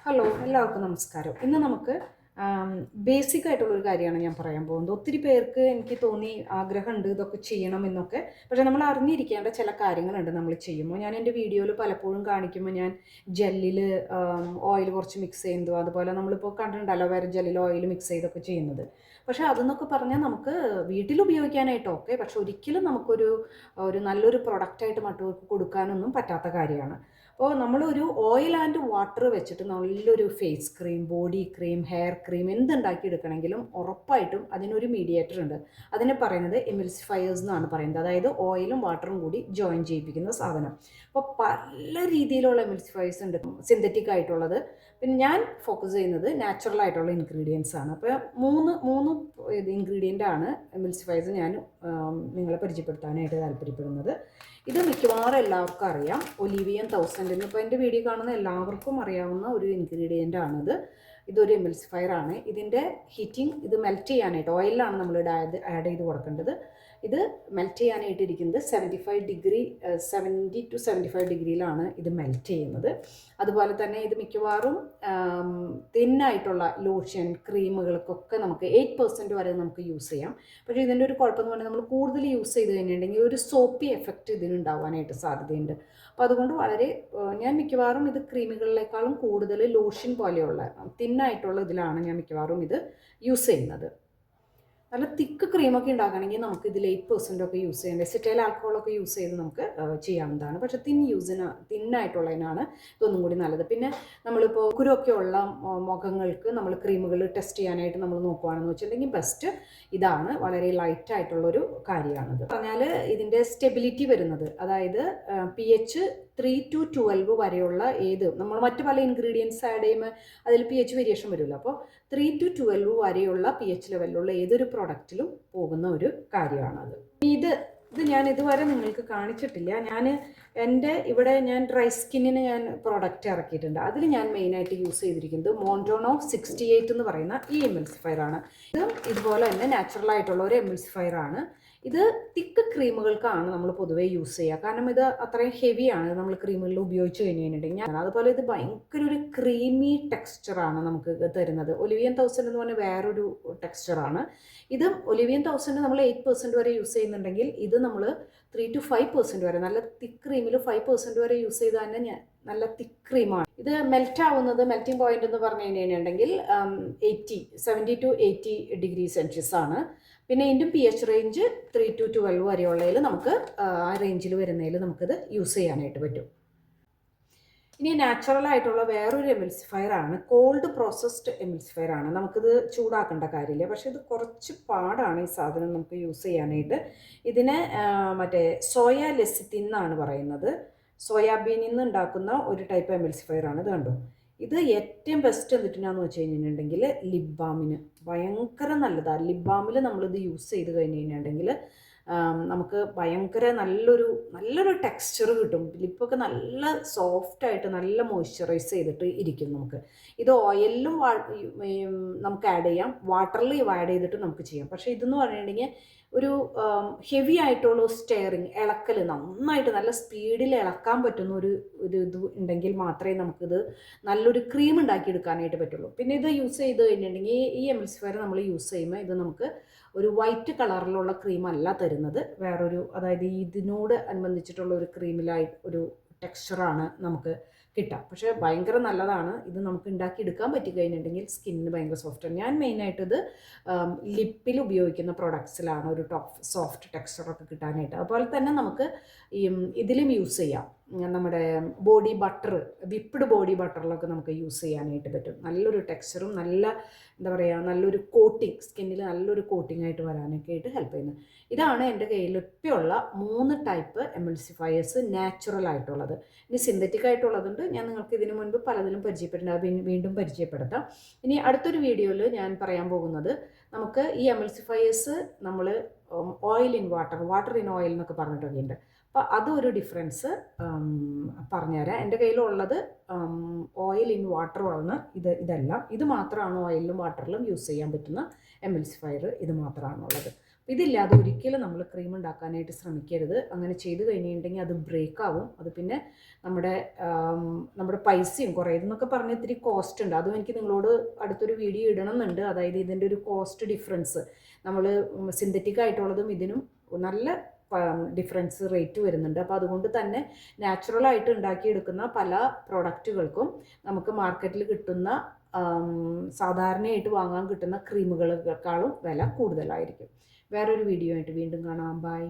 Hello, എല്ലാവർക്കും നമസ്കാരം. ഇന്ന് നമുക്ക് ബേസിക് ആയിട്ടുള്ളൊരു കാര്യമാണ് ഞാൻ പറയാൻ പോകുന്നത്. ഒത്തിരി പേർക്ക് എനിക്ക് തോന്നി ആഗ്രഹമുണ്ട് ഇതൊക്കെ ചെയ്യണം എന്നൊക്കെ. പക്ഷേ നമ്മൾ അറിഞ്ഞിരിക്കേണ്ട ചില കാര്യങ്ങളുണ്ട് നമ്മൾ ചെയ്യുമ്പോൾ. ഞാൻ എൻ്റെ വീഡിയോയിൽ പലപ്പോഴും കാണിക്കുമ്പോൾ ഞാൻ ജെല്ലിൽ ഓയിൽ കുറച്ച് മിക്സ് ചെയ്യുന്നതും അതുപോലെ നമ്മളിപ്പോൾ കണ്ടിട്ടുണ്ട് അലോവേര ജെല്ലിൽ ഓയിൽ മിക്സ് ചെയ്തൊക്കെ ചെയ്യുന്നത്. പക്ഷേ അതെന്നൊക്കെ പറഞ്ഞാൽ നമുക്ക് വീട്ടിൽ ഉപയോഗിക്കാനായിട്ട് ഓക്കെ, പക്ഷെ ഒരിക്കലും നമുക്കൊരു നല്ലൊരു പ്രൊഡക്റ്റായിട്ട് മറ്റുള്ളവർക്ക് കൊടുക്കാനൊന്നും പറ്റാത്ത കാര്യമാണ്. അപ്പോൾ നമ്മളൊരു ഓയിൽ ആൻഡ് വാട്ടർ വെച്ചിട്ട് നല്ലൊരു face cream, body cream, hair cream എന്തുണ്ടാക്കി എടുക്കണമെങ്കിലും ഉറപ്പായിട്ടും അതിനൊരു മീഡിയേറ്റർ ഉണ്ട്. അതിനെ പറയുന്നത് എമിൽസിഫയേഴ്സ് എന്നാണ് പറയുന്നത്. അതായത് ഓയിലും വാട്ടറും കൂടി ജോയിൻ ചെയ്യിപ്പിക്കുന്ന സാധനം. അപ്പോൾ പല രീതിയിലുള്ള എമിൽസിഫയേഴ്സ് ഉണ്ട്, സിന്തറ്റിക് ആയിട്ടുള്ളത്. പിന്നെ ഞാൻ ഫോക്കസ് ചെയ്യുന്നത് നാച്ചുറൽ ആയിട്ടുള്ള ഇൻഗ്രീഡിയൻസ് ആണ്. അപ്പോൾ മൂന്ന് ഇൻഗ്രീഡിയൻ്റ് ആണ് എമിൽസിഫയേഴ്സ് ഞാൻ നിങ്ങളെ പരിചയപ്പെടുത്താനായിട്ട് താല്പര്യപ്പെടുന്നത്. ഇത് മിക്കവാറും എല്ലാവർക്കും അറിയാം, ഒലിവിയൻ 1000 ഇപ്പോൾ എൻ്റെ വീഡിയോ കാണുന്ന എല്ലാവർക്കും അറിയാവുന്ന ഒരു ഇൻഗ്രീഡിയൻ്റ് ആണിത്. ഇതൊരു എമിൽസിഫയർ ആണ്. ഇതിൻ്റെ ഹീറ്റിംഗ്, ഇത് മെൽറ്റ് ചെയ്യാനായിട്ട് ഓയിലാണ് നമ്മൾ ആഡ് ചെയ്ത് കൊടുക്കേണ്ടത്. ഇത് മെൽറ്റ് ചെയ്യാനായിട്ട് ഇരിക്കുന്നത് 70 to 75 ഡിഗ്രിയിലാണ് ഇത് മെൽറ്റ് ചെയ്യുന്നത്. അതുപോലെ തന്നെ ഇത് മിക്കവാറും തിന്നായിട്ടുള്ള ലോഷൻ, ക്രീമുകൾക്കൊക്കെ നമുക്ക് 8% വരെ നമുക്ക് യൂസ് ചെയ്യാം. പക്ഷേ ഇതിൻ്റെ ഒരു കുഴപ്പമെന്ന് പറഞ്ഞാൽ നമ്മൾ കൂടുതൽ യൂസ് ചെയ്ത് കഴിഞ്ഞിട്ടുണ്ടെങ്കിൽ ഒരു സോപ്പി എഫക്റ്റ് ഇതിനുണ്ടാവാനായിട്ട് സാധ്യതയുണ്ട്. അപ്പോൾ അതുകൊണ്ട് ഞാൻ മിക്കവാറും ഇത് ക്രീമുകളിലേക്കാളും കൂടുതൽ ലോഷൻ പോലെയുള്ള തിന്നായിട്ടുള്ള ഇതിലാണ് ഞാൻ മിക്കവാറും ഇത് യൂസ് ചെയ്യുന്നത്. നല്ല തിക്ക് ക്രീമൊക്കെ ഉണ്ടാക്കണമെങ്കിൽ നമുക്ക് ഇതിൽ 8% ഒക്കെ യൂസ് ചെയ്യേണ്ടത്, എസിറ്റൈൽ ആൽക്കഹോളൊക്കെ യൂസ് ചെയ്ത് നമുക്ക് ചെയ്യാവുന്നതാണ്. പക്ഷേ തിന്നായിട്ടുള്ളതിനാണ് ഇതൊന്നും കൂടി നല്ലത്. പിന്നെ നമ്മളിപ്പോൾ കുരുവൊക്കെ ഉള്ള മുഖങ്ങൾക്ക് നമ്മൾ ക്രീമുകൾ ടെസ്റ്റ് ചെയ്യാനായിട്ട് നമ്മൾ നോക്കുകയാണെന്ന് വെച്ചിട്ടുണ്ടെങ്കിൽ ബെസ്റ്റ് ഇതാണ്. വളരെ ലൈറ്റ് ആയിട്ടുള്ളൊരു കാര്യമാണിത്. പറഞ്ഞാൽ ഇതിൻ്റെ സ്റ്റെബിലിറ്റി വരുന്നത്, അതായത് pH 3 to 12 വരെയുള്ള നമ്മൾ മറ്റു പല ഇൻഗ്രീഡിയൻസ് ആഡ് ചെയ്യുമ്പോൾ അതിൽ pH വേരിയേഷൻ വരുമല്ലോ. അപ്പോൾ 3 to 12 വരെയുള്ള pH ലെവലിലുള്ള ഏതൊരു പ്രൊഡക്റ്റിലും പോകുന്ന ഒരു കാര്യമാണത്. ഇത് ഞാൻ ഇതുവരെ നിങ്ങൾക്ക് കാണിച്ചിട്ടില്ല. ഇവിടെ ഞാൻ ഡ്രൈ സ്കിന്നിന് ഞാൻ പ്രോഡക്റ്റ് ഇറക്കിയിട്ടുണ്ട്. അതിൽ ഞാൻ മെയിനായിട്ട് യൂസ് ചെയ്തിരിക്കുന്നത് മോൺഡോണോ 68 എന്ന് പറയുന്ന ഈ എമിൽസിഫയർ ആണ്. ഇതുപോലെ തന്നെ നാച്ചുറൽ ആയിട്ടുള്ള ഒരു എമിൽസിഫയർ ആണ്. ഇത് തിക്ക് ക്രീമുകൾക്കാണ് നമ്മൾ പൊതുവേ യൂസ് ചെയ്യുക, കാരണം ഇത് അത്രയും ഹെവിയാണ് നമ്മൾ ക്രീമുകളിൽ ഉപയോഗിച്ച് കഴിഞ്ഞിട്ടുണ്ടെങ്കിൽ. അതുപോലെ ഇത് ഭയങ്കര ഒരു ക്രീമി ടെക്സ്ചറാണ് നമുക്ക് തരുന്നത്. ഒലിവിയൻ 1000 എന്ന് പറഞ്ഞാൽ വേറൊരു ടെക്സ്ചറാണ്. ഒലിവിയൻ 1000 നമ്മൾ 8% വരെ യൂസ് ചെയ്യുന്നുണ്ടെങ്കിൽ ഇത് നമ്മൾ 3 to 5% വരെ, നല്ല തിക്ക് ക്രീമിൽ 5% വരെ യൂസ് ചെയ്താൽ തന്നെ നല്ല തിക്ക് ക്രീമാണ്. ഇത് മെൽറ്റിംഗ് പോയിന്റ് എന്ന് പറഞ്ഞു കഴിഞ്ഞിട്ടുണ്ടെങ്കിൽ 70 to 80 ഡിഗ്രി സെൽഷ്യസ് ആണ്. പിന്നെ ഇതിൻ്റെ pH റേഞ്ച് 3 to 12 വരെയുള്ളതിൽ നമുക്ക് ആ റേഞ്ചിൽ വരുന്നതിൽ നമുക്കിത് യൂസ് ചെയ്യാനായിട്ട് പറ്റും. ഇനി നാച്ചുറൽ ആയിട്ടുള്ള വേറൊരു എമിൽസിഫയർ ആണ്, കോൾഡ് പ്രോസസ്ഡ് എമിൽസിഫയർ ആണ്. നമുക്കിത് ചൂടാക്കേണ്ട കാര്യമില്ല, പക്ഷേ ഇത് കുറച്ച് പാടാണ് ഈ സാധനം നമുക്ക് യൂസ് ചെയ്യാനായിട്ട്. ഇതിനെ മറ്റേ സോയ ലെസിത്തിൻ എന്നാണ് പറയുന്നത്. സോയാബീനിൽ നിന്ന് ഉണ്ടാക്കുന്ന ഒരു ടൈപ്പ് എമിൽസിഫയർ ആണ്. ഇത് കണ്ടോ, ഇത് ഏറ്റവും ബെസ്റ്റ് എന്തിട്ടാന്ന് വെച്ച് കഴിഞ്ഞിട്ടുണ്ടെങ്കിൽ ലിപ് ബാമിന് ഭയങ്കര നല്ലതാണ്. ലിപ് ബാമിൽ നമ്മളിത് യൂസ് ചെയ്ത് കഴിഞ്ഞ് കഴിഞ്ഞിട്ടുണ്ടെങ്കിൽ നമുക്ക് ഭയങ്കര നല്ലൊരു ടെക്സ്ചർ കിട്ടും. ലിപ്പൊക്കെ നല്ല സോഫ്റ്റായിട്ട് നല്ല മോയ്സ്ചറൈസ് ചെയ്തിട്ട് ഇരിക്കും. ഇത് ഓയിലിലും നമുക്ക് ആഡ് ചെയ്യാം, വാട്ടറിൽ ആഡ് ചെയ്തിട്ട് നമുക്ക് ചെയ്യാം. പക്ഷേ ഇതെന്ന് പറഞ്ഞിട്ടുണ്ടെങ്കിൽ ഒരു ഹെവി ആയിട്ടുള്ള ഇളക്കൽ, നന്നായിട്ട് നല്ല സ്പീഡിൽ ഇളക്കാൻ പറ്റുന്ന ഇത് ഉണ്ടെങ്കിൽ മാത്രമേ നമുക്കിത് നല്ലൊരു ക്രീം ഉണ്ടാക്കിയെടുക്കാനായിട്ട് പറ്റുള്ളൂ. പിന്നെ ഇത് യൂസ് ചെയ്ത് കഴിഞ്ഞിട്ടുണ്ടെങ്കിൽ ഈ എമിൽസിഫയർ നമ്മൾ യൂസ് ചെയ്യുമ്പോൾ ഇത് നമുക്ക് ഒരു വൈറ്റ് കളറിലുള്ള ക്രീം അല്ല തരുന്നത്, അതായത് ഇതിനോട് അനുബന്ധിച്ചിട്ടുള്ള ഒരു ക്രീമിലായിട്ട് ഒരു ടെക്സ്ചറാണ് നമുക്ക് കിട്ടുക. പക്ഷേ ഭയങ്കര നല്ലതാണ്. ഇത് നമുക്ക് ഉണ്ടാക്കിയെടുക്കാൻ പറ്റിക്കഴിഞ്ഞിട്ടുണ്ടെങ്കിൽ സ്കിന്നിന് ഭയങ്കര സോഫ്റ്റാണ്. ഞാൻ മെയിനായിട്ട് ഇത് ലിപ്പിൽ ഉപയോഗിക്കുന്ന പ്രൊഡക്ട്സിലാണ് ഒരു സോഫ്റ്റ് ടെക്സ്ചറൊക്കെ കിട്ടാനായിട്ട്. അതുപോലെ തന്നെ നമുക്ക് ഇതിലും യൂസ് ചെയ്യാം. നമ്മുടെ ബോഡി ബട്ടർ, വിപ്പ്ഡ് ബോഡി ബട്ടറിലൊക്കെ നമുക്ക് യൂസ് ചെയ്യാനായിട്ട് പറ്റും. നല്ലൊരു ടെക്സ്ചറും നല്ലൊരു കോട്ടിങ്, സ്കിന്നിൽ നല്ലൊരു കോട്ടിംഗ് ആയിട്ട് വരാനൊക്കെ ആയിട്ട് ഹെൽപ്പ് ചെയ്യുന്നത്. ഇതാണ് എൻ്റെ കയ്യിലൊക്കെയുള്ള 3 ടൈപ്പ് എമിൽസിഫയേഴ്സ് നാച്ചുറൽ ആയിട്ടുള്ളത്. ഇനി സിന്തറ്റിക് ആയിട്ടുള്ളതുണ്ട്, ഞാൻ നിങ്ങൾക്ക് ഇതിനു മുൻപ് പലതിലും വീണ്ടും പരിചയപ്പെടുത്താം. ഇനി അടുത്തൊരു വീഡിയോയിൽ ഞാൻ പറയാൻ പോകുന്നത്, നമുക്ക് ഈ എമിൽസിഫയേഴ്സ് നമ്മൾ oil in water in oil എന്നൊക്കെ പറഞ്ഞിട്ടൊക്കെ ഉണ്ട്. അപ്പോൾ അതൊരു ഡിഫറൻസ് പറഞ്ഞുതരാം. എൻ്റെ കയ്യിലുള്ളത് ഓയിൽ ഇൻ വാട്ടറുമാണ്. ഇതെല്ലാം ഇത് മാത്രമാണ് ഓയിലിലും വാട്ടറിലും യൂസ് ചെയ്യാൻ പറ്റുന്ന എമിൽസിഫയർ, ഇത് മാത്രമാണുള്ളത്. ഇതില്ലാതെ ഒരിക്കലും നമ്മൾ ക്രീം ഉണ്ടാക്കാനായിട്ട് ശ്രമിക്കരുത്. അങ്ങനെ ചെയ്ത് കഴിഞ്ഞിട്ടുണ്ടെങ്കിൽ അത് ബ്രേക്ക് ആവും. അത് പിന്നെ നമ്മുടെ നമ്മുടെ പൈസയും കുറേതെന്നൊക്കെ പറഞ്ഞ് ഇത്തിരി കോസ്റ്റ് ഉണ്ട്. അതും എനിക്ക് നിങ്ങളോട് അടുത്തൊരു വീഡിയോ ഇടണം എന്നുണ്ട്. അതായത് ഇതിൻ്റെ ഒരു കോസ്റ്റ് ഡിഫറൻസ്, നമ്മൾ സിന്തറ്റിക് ആയിട്ടുള്ളതും ഇതിനും നല്ല ഡിഫറൻസ് റേറ്റ് വരുന്നുണ്ട്. അപ്പോൾ അതുകൊണ്ട് തന്നെ നാച്ചുറലായിട്ട് ഉണ്ടാക്കിയെടുക്കുന്ന പല പ്രോഡക്റ്റുകൾക്കും നമുക്ക് മാർക്കറ്റിൽ കിട്ടുന്ന സാധാരണയായിട്ട് വാങ്ങാൻ കിട്ടുന്ന ക്രീമുകളെക്കാളും വില കൂടുതലായിരിക്കും. വേറൊരു വീഡിയോ ആയിട്ട് വീണ്ടും കാണാം. ബൈ.